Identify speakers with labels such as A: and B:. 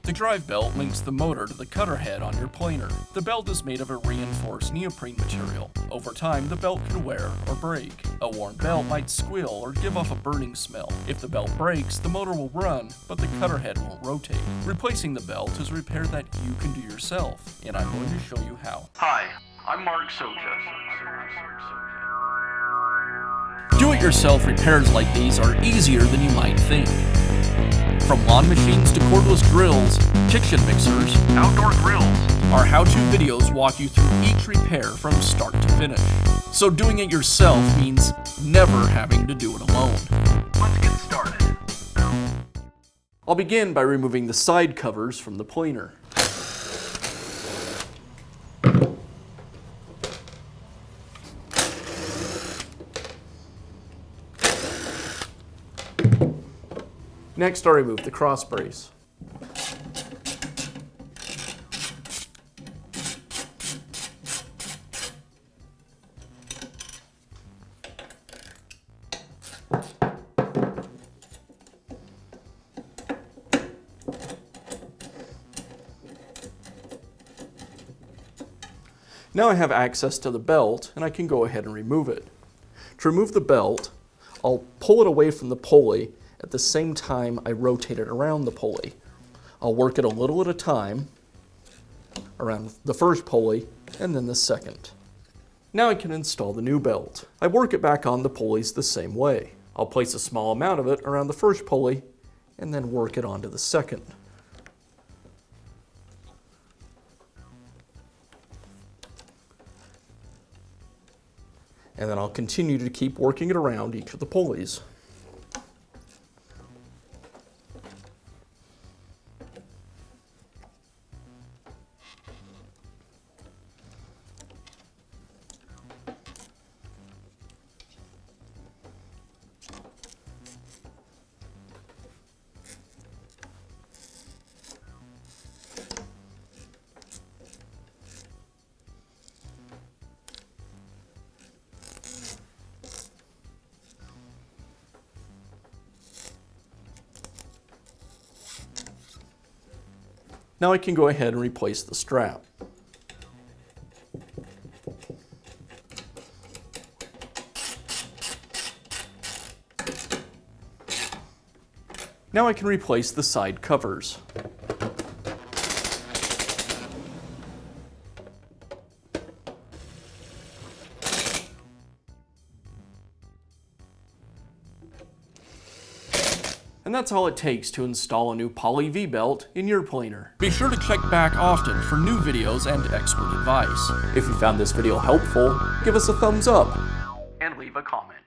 A: The drive belt links the motor to the cutter head on your planer. The belt is made of a reinforced neoprene material. Over time, the belt can wear or break. A worn belt might squeal or give off a burning smell. If the belt breaks, the motor will run, but the cutter head won't rotate. Replacing the belt is a repair that you can do yourself, and I'm going to show you how.
B: Hi, I'm Mark Socha.
A: Do-it-yourself repairs like these are easier than you might think. From lawn machines to cordless drills, kitchen mixers,
B: Outdoor grills.
A: our how-to videos walk you through each repair from start to finish. So doing it yourself means never having to do it alone.
B: Let's get started.
A: I'll begin by removing the side covers from the planer. Next, I'll remove the cross brace. Now I have access to the belt, and I can go ahead and remove it. To remove the belt, I'll pull it away from the pulley at the same time I rotate it around the pulley. I'll work it a little at a time around the first pulley and then the second. Now I can install the new belt. I work it back on the pulleys the same way. I'll place a small amount of it around the first pulley and then work it onto the second. And then I'll continue to keep working it around each of the pulleys. Now I can go ahead and replace the strap. Now I can replace the side covers. And that's all it takes to install a new Poly V-belt in your planer. Be sure to check back often for new videos and expert advice. If you found this video helpful, give us a thumbs up
B: And leave a comment.